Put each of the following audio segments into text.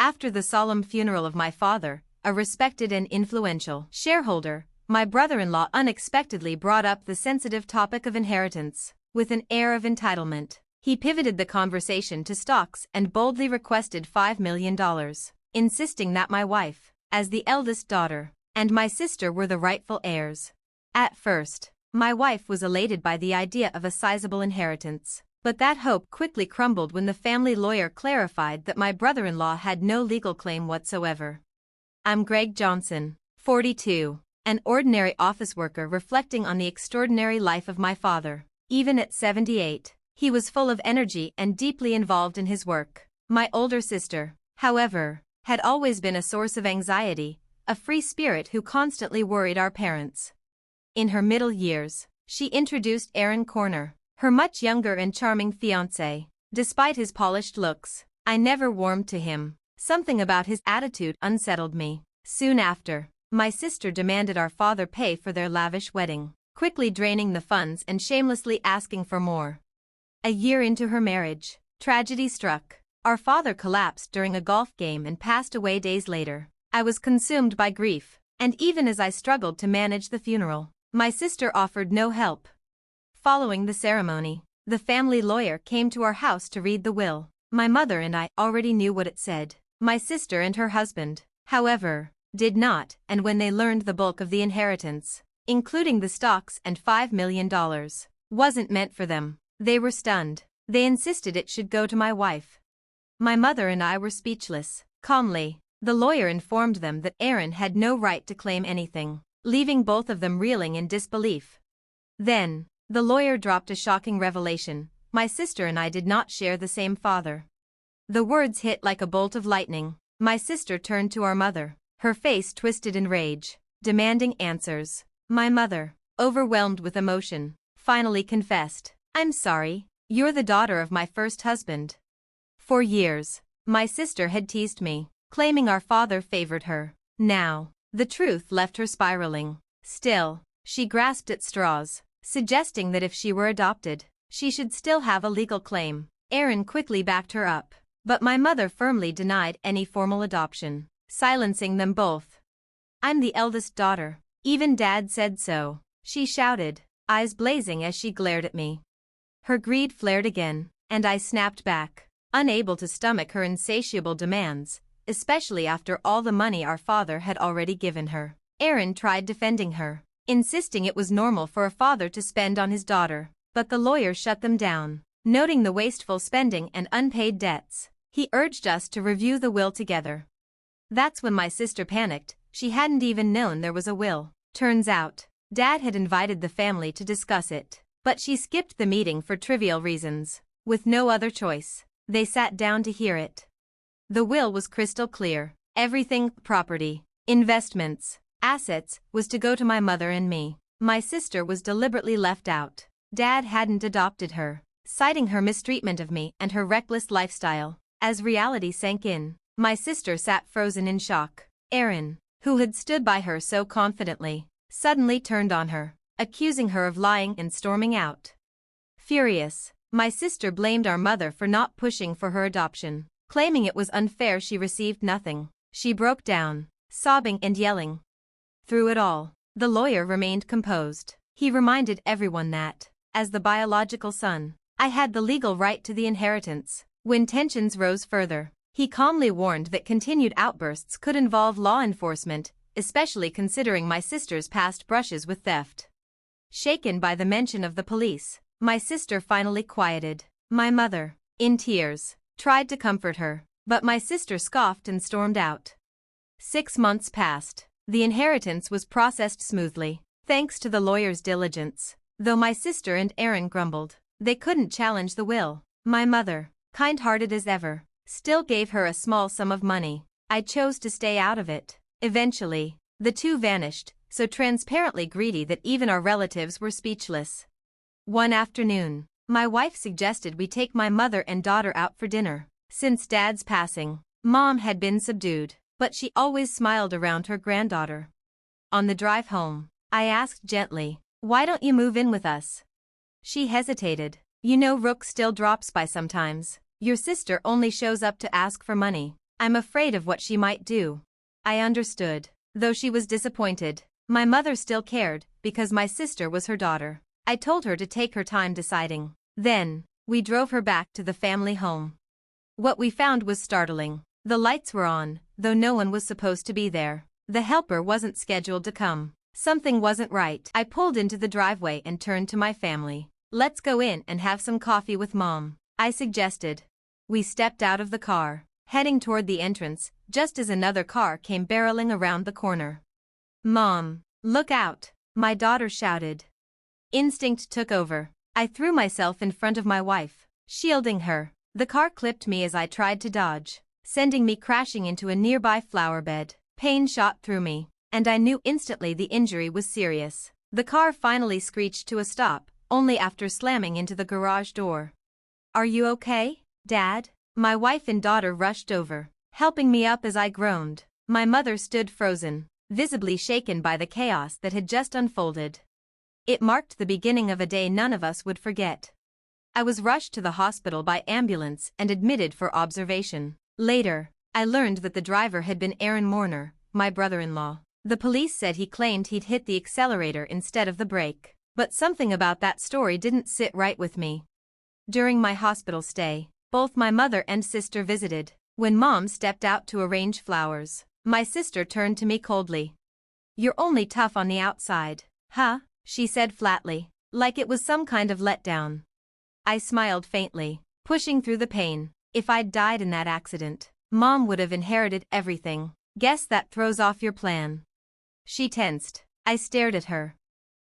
After the solemn funeral of my father, a respected and influential shareholder, my brother-in-law unexpectedly brought up the sensitive topic of inheritance. With an air of entitlement, he pivoted the conversation to stocks and boldly requested $5 million, insisting that my wife, as the eldest daughter, and my sister were the rightful heirs. At first, my wife was elated by the idea of a sizable inheritance, but that hope quickly crumbled when the family lawyer clarified that my brother-in-law had no legal claim whatsoever. I'm Greg Johnson, 42, an ordinary office worker reflecting on the extraordinary life of my father. Even at 78, he was full of energy and deeply involved in his work. My older sister, however, had always been a source of anxiety, a free spirit who constantly worried our parents. In her middle years, she introduced Aaron Corner, her much younger and charming fiancé. Despite his polished looks, I never warmed to him. Something about his attitude unsettled me. Soon after, my sister demanded our father pay for their lavish wedding, quickly draining the funds and shamelessly asking for more. A year into her marriage, tragedy struck. Our father collapsed during a golf game and passed away days later. I was consumed by grief, and even as I struggled to manage the funeral, my sister offered no help. Following the ceremony, the family lawyer came to our house to read the will. My mother and I already knew what it said. My sister and her husband, however, did not, and when they learned the bulk of the inheritance, including the stocks and $5 million, wasn't meant for them, they were stunned. They insisted it should go to my wife. My mother and I were speechless. Calmly, the lawyer informed them that Aaron had no right to claim anything, leaving both of them reeling in disbelief. Then, the lawyer dropped a shocking revelation: my sister and I did not share the same father. The words hit like a bolt of lightning. My sister turned to our mother, her face twisted in rage, demanding answers. My mother, overwhelmed with emotion, finally confessed, "I'm sorry, you're the daughter of my first husband." For years, my sister had teased me, claiming our father favored her. Now, the truth left her spiraling. Still, she grasped at straws, suggesting that if she were adopted, she should still have a legal claim. Aaron quickly backed her up, but my mother firmly denied any formal adoption, silencing them both. "I'm the eldest daughter. Even Dad said so," she shouted, eyes blazing as she glared at me. Her greed flared again, and I snapped back, unable to stomach her insatiable demands, especially after all the money our father had already given her. Aaron tried defending her, insisting it was normal for a father to spend on his daughter, but the lawyer shut them down. Noting the wasteful spending and unpaid debts, he urged us to review the will together. That's when my sister panicked. She hadn't even known there was a will. Turns out, Dad had invited the family to discuss it, but she skipped the meeting for trivial reasons. With no other choice, they sat down to hear it. The will was crystal clear. Everything, property, investments, assets, was to go to my mother and me. My sister was deliberately left out. Dad hadn't adopted her, citing her mistreatment of me and her reckless lifestyle. As reality sank in, my sister sat frozen in shock. Aaron, who had stood by her so confidently, suddenly turned on her, accusing her of lying and storming out. Furious, my sister blamed our mother for not pushing for her adoption, claiming it was unfair she received nothing. She broke down, sobbing and yelling. Through it all, the lawyer remained composed. He reminded everyone that, as the biological son, I had the legal right to the inheritance. When tensions rose further, he calmly warned that continued outbursts could involve law enforcement, especially considering my sister's past brushes with theft. Shaken by the mention of the police, my sister finally quieted. My mother, in tears, tried to comfort her, but my sister scoffed and stormed out. 6 months passed. The inheritance was processed smoothly, thanks to the lawyer's diligence. Though my sister and Aaron grumbled, they couldn't challenge the will. My mother, kind-hearted as ever, still gave her a small sum of money. I chose to stay out of it. Eventually, the two vanished, so transparently greedy that even our relatives were speechless. One afternoon, my wife suggested we take my mother and daughter out for dinner. Since Dad's passing, Mom had been subdued, but she always smiled around her granddaughter. On the drive home, I asked gently, "Why don't you move in with us?" She hesitated. "You know Rook still drops by sometimes. Your sister only shows up to ask for money." I'm afraid of what she might do. I understood. Though she was disappointed, my mother still cared, because my sister was her daughter. I told her to take her time deciding. Then, we drove her back to the family home. What we found was startling. The lights were on, though no one was supposed to be there. The helper wasn't scheduled to come. Something wasn't right. I pulled into the driveway and turned to my family. Let's go in and have some coffee with Mom, I suggested. We stepped out of the car, heading toward the entrance, just as another car came barreling around the corner. Mom, look out, my daughter shouted. Instinct took over. I threw myself in front of my wife, shielding her. The car clipped me as I tried to dodge, sending me crashing into a nearby flower bed. Pain shot through me, and I knew instantly the injury was serious. The car finally screeched to a stop, only after slamming into the garage door. Are you okay, Dad? My wife and daughter rushed over, helping me up as I groaned. My mother stood frozen, visibly shaken by the chaos that had just unfolded. It marked the beginning of a day none of us would forget. I was rushed to the hospital by ambulance and admitted for observation. Later, I learned that the driver had been Aaron Mourner, my brother-in-law. The police said he claimed he'd hit the accelerator instead of the brake. But something about that story didn't sit right with me. During my hospital stay, both my mother and sister visited. When Mom stepped out to arrange flowers, my sister turned to me coldly. You're only tough on the outside, huh? She said flatly, like it was some kind of letdown. I smiled faintly, pushing through the pain. If I'd died in that accident, Mom would have inherited everything. Guess that throws off your plan. She tensed. I stared at her.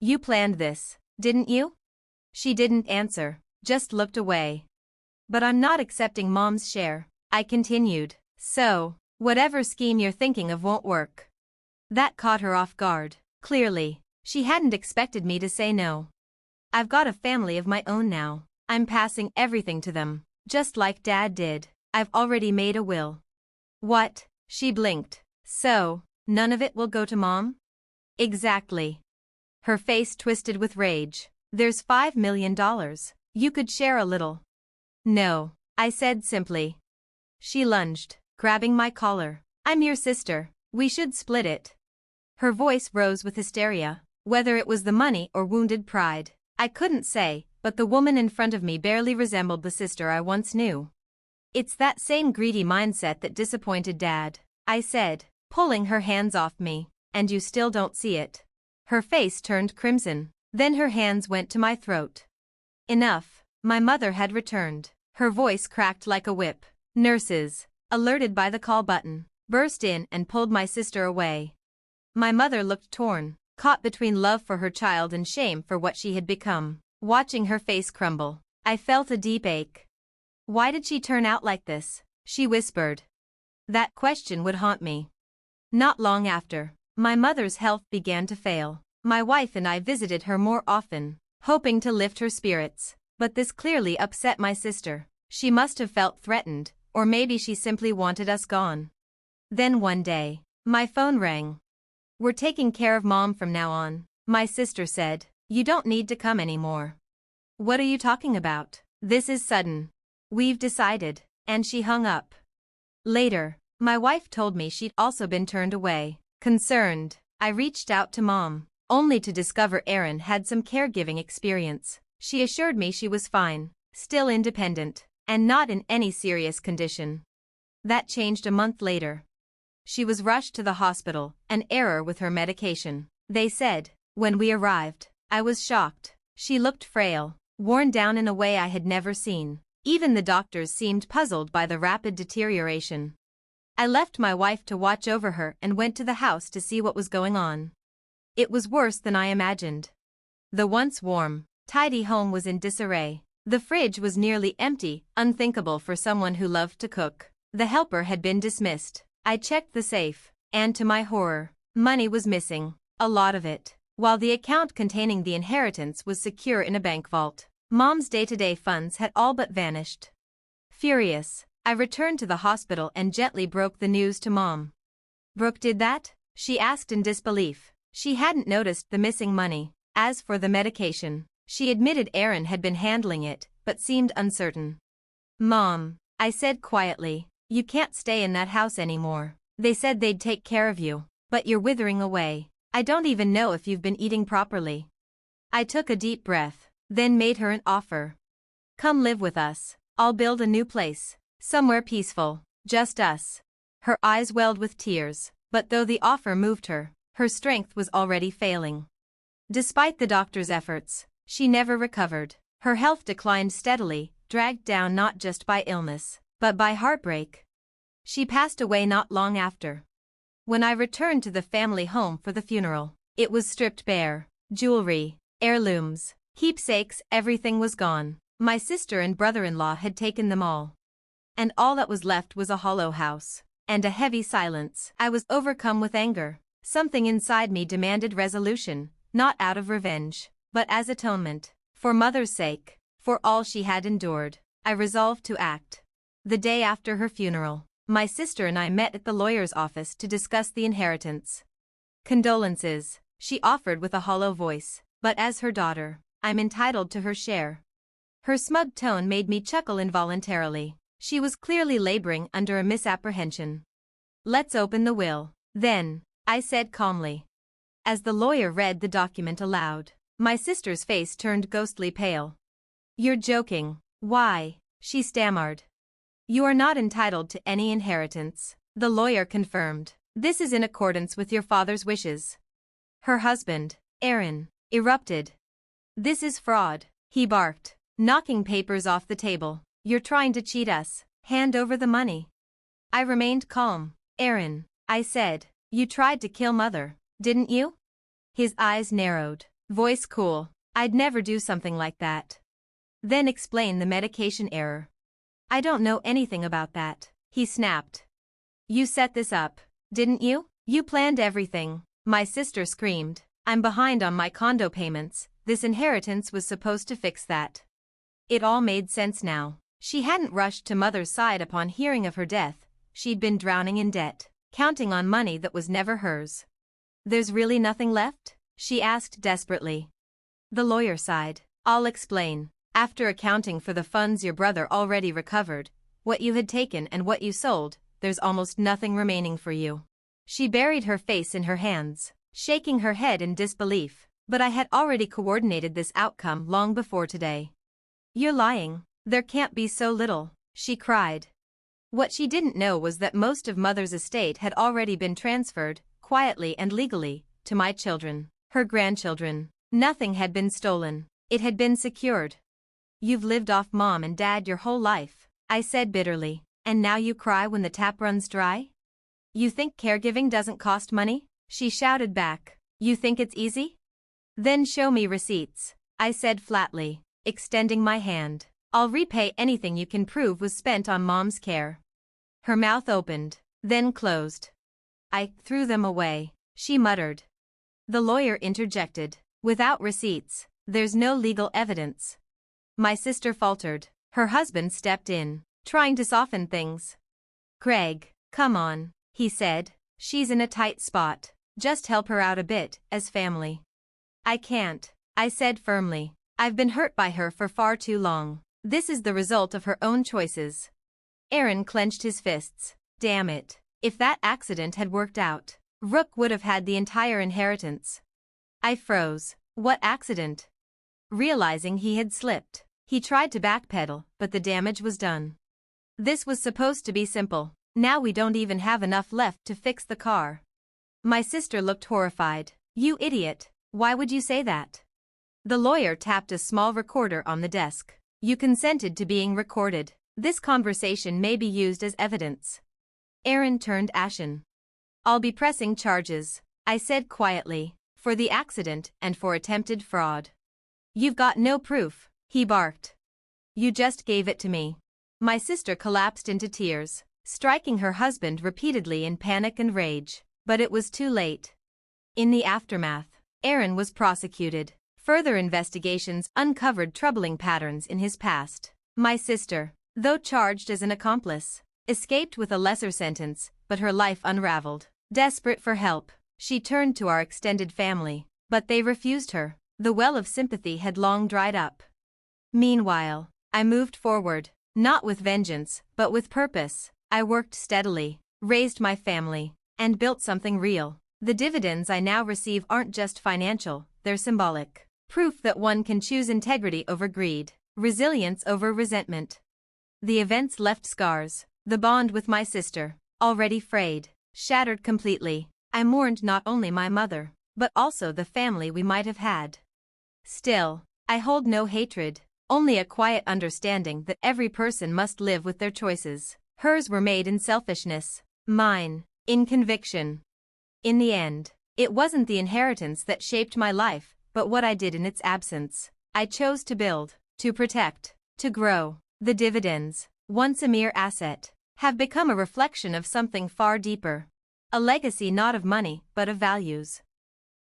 You planned this, didn't you? She didn't answer, just looked away. But I'm not accepting Mom's share, I continued. So, whatever scheme you're thinking of won't work. That caught her off guard. Clearly, she hadn't expected me to say no. I've got a family of my own now. I'm passing everything to them, just like Dad did. I've already made a will. What? She blinked. So, none of it will go to Mom? Exactly. Her face twisted with rage. There's $5 million. You could share a little. No, I said simply. She lunged, grabbing my collar. I'm your sister. We should split it. Her voice rose with hysteria. Whether it was the money or wounded pride, I couldn't say, but the woman in front of me barely resembled the sister I once knew. It's that same greedy mindset that disappointed Dad, I said, pulling her hands off me. And you still don't see it. Her face turned crimson, then her hands went to my throat. Enough, my mother had returned. Her voice cracked like a whip. Nurses, alerted by the call button, burst in and pulled my sister away. My mother looked torn, caught between love for her child and shame for what she had become. Watching her face crumble, I felt a deep ache. Why did she turn out like this? She whispered. That question would haunt me. Not long after, my mother's health began to fail. My wife and I visited her more often, hoping to lift her spirits. But this clearly upset my sister. She must have felt threatened, or maybe she simply wanted us gone. Then one day, my phone rang. We're taking care of Mom from now on, my sister said. You don't need to come anymore. What are you talking about? This is sudden. We've decided, and she hung up. Later, my wife told me she'd also been turned away. Concerned, I reached out to Mom, only to discover Erin had some caregiving experience. She assured me she was fine, still independent, and not in any serious condition. That changed a month later. She was rushed to the hospital, an error with her medication, they said. When we arrived, I was shocked. She looked frail, worn down in a way I had never seen. Even the doctors seemed puzzled by the rapid deterioration. I left my wife to watch over her and went to the house to see what was going on. It was worse than I imagined. The once warm, tidy home was in disarray. The fridge was nearly empty, unthinkable for someone who loved to cook. The helper had been dismissed. I checked the safe, and to my horror, money was missing, a lot of it, while the account containing the inheritance was secure in a bank vault. Mom's day-to-day funds had all but vanished. Furious, I returned to the hospital and gently broke the news to Mom. Brooke did that? She asked in disbelief. She hadn't noticed the missing money. As for the medication, she admitted Erin had been handling it, but seemed uncertain. Mom, I said quietly, You can't stay in that house anymore. They said they'd take care of you, but you're withering away. I don't even know if you've been eating properly." I took a deep breath, then made her an offer. "Come live with us. I'll build a new place, somewhere peaceful, just us." Her eyes welled with tears, but though the offer moved her, her strength was already failing. Despite the doctor's efforts, she never recovered. Her health declined steadily, dragged down not just by illness, but by heartbreak. She passed away not long after. When I returned to the family home for the funeral, it was stripped bare. Jewelry, heirlooms, keepsakes, everything was gone. My sister and brother-in-law had taken them all. And all that was left was a hollow house, and a heavy silence. I was overcome with anger. Something inside me demanded resolution, not out of revenge, but as atonement. For Mother's sake, for all she had endured, I resolved to act. The day after her funeral, my sister and I met at the lawyer's office to discuss the inheritance. "Condolences," she offered with a hollow voice, "but as her daughter, I'm entitled to her share." Her smug tone made me chuckle involuntarily. She was clearly laboring under a misapprehension. "Let's open the will, then," I said calmly. As the lawyer read the document aloud, my sister's face turned ghostly pale. "You're joking." "Why?" she stammered. "You are not entitled to any inheritance," the lawyer confirmed. "This is in accordance with your father's wishes." Her husband, Aaron, erupted. "This is fraud," he barked, knocking papers off the table. "You're trying to cheat us. Hand over the money." I remained calm. "Aaron," I said, "you tried to kill Mother, didn't you?" His eyes narrowed, voice cool. "I'd never do something like that." "Then explain the medication error." "I don't know anything about that," he snapped. "You set this up, didn't you? You planned everything," my sister screamed. "I'm behind on my condo payments. This inheritance was supposed to fix that." It all made sense now. She hadn't rushed to Mother's side upon hearing of her death. She'd been drowning in debt, counting on money that was never hers. "There's really nothing left?" she asked desperately. The lawyer sighed. "I'll explain. After accounting for the funds your brother already recovered, what you had taken and what you sold, there's almost nothing remaining for you." She buried her face in her hands, shaking her head in disbelief. "But I had already coordinated this outcome long before today." "You're lying. There can't be so little," she cried. What she didn't know was that most of Mother's estate had already been transferred, quietly and legally, to my children, her grandchildren. Nothing had been stolen. It had been secured. "You've lived off Mom and Dad your whole life," I said bitterly, "and now you cry when the tap runs dry? You think caregiving doesn't cost money?" she shouted back. "You think it's easy? Then show me receipts," I said flatly, extending my hand. "I'll repay anything you can prove was spent on Mom's care." Her mouth opened, then closed. "I threw them away," she muttered. The lawyer interjected. "Without receipts, there's no legal evidence." My sister faltered. Her husband stepped in, trying to soften things. "Craig, come on," he said. "She's in a tight spot. Just help her out a bit, as family." "I can't," I said firmly. "I've been hurt by her for far too long. This is the result of her own choices." Aaron clenched his fists. Damn it. If that accident had worked out, Rook would have had the entire inheritance. I froze. What accident? Realizing he had slipped, he tried to backpedal, but the damage was done. This was supposed to be simple. Now we don't even have enough left to fix the car. My sister looked horrified. "You idiot, why would you say that?" The lawyer tapped a small recorder on the desk. "You consented to being recorded. This conversation may be used as evidence." Aaron turned ashen. "I'll be pressing charges," I said quietly, "for the accident and for attempted fraud." "You've got no proof," he barked. "You just gave it to me." My sister collapsed into tears, striking her husband repeatedly in panic and rage, but it was too late. In the aftermath, Aaron was prosecuted. Further investigations uncovered troubling patterns in his past. My sister, though charged as an accomplice, escaped with a lesser sentence, but her life unraveled. Desperate for help, she turned to our extended family, but they refused her. The well of sympathy had long dried up. Meanwhile, I moved forward, not with vengeance, but with purpose. I worked steadily, raised my family, and built something real. The dividends I now receive aren't just financial, they're symbolic. Proof that one can choose integrity over greed, resilience over resentment. The events left scars. The bond with my sister, already frayed, shattered completely. I mourned not only my mother, but also the family we might have had. Still, I hold no hatred, only a quiet understanding that every person must live with their choices. Hers were made in selfishness, mine, in conviction. In the end, it wasn't the inheritance that shaped my life, but what I did in its absence. I chose to build, to protect, to grow. The dividends, once a mere asset, have become a reflection of something far deeper. A legacy not of money, but of values.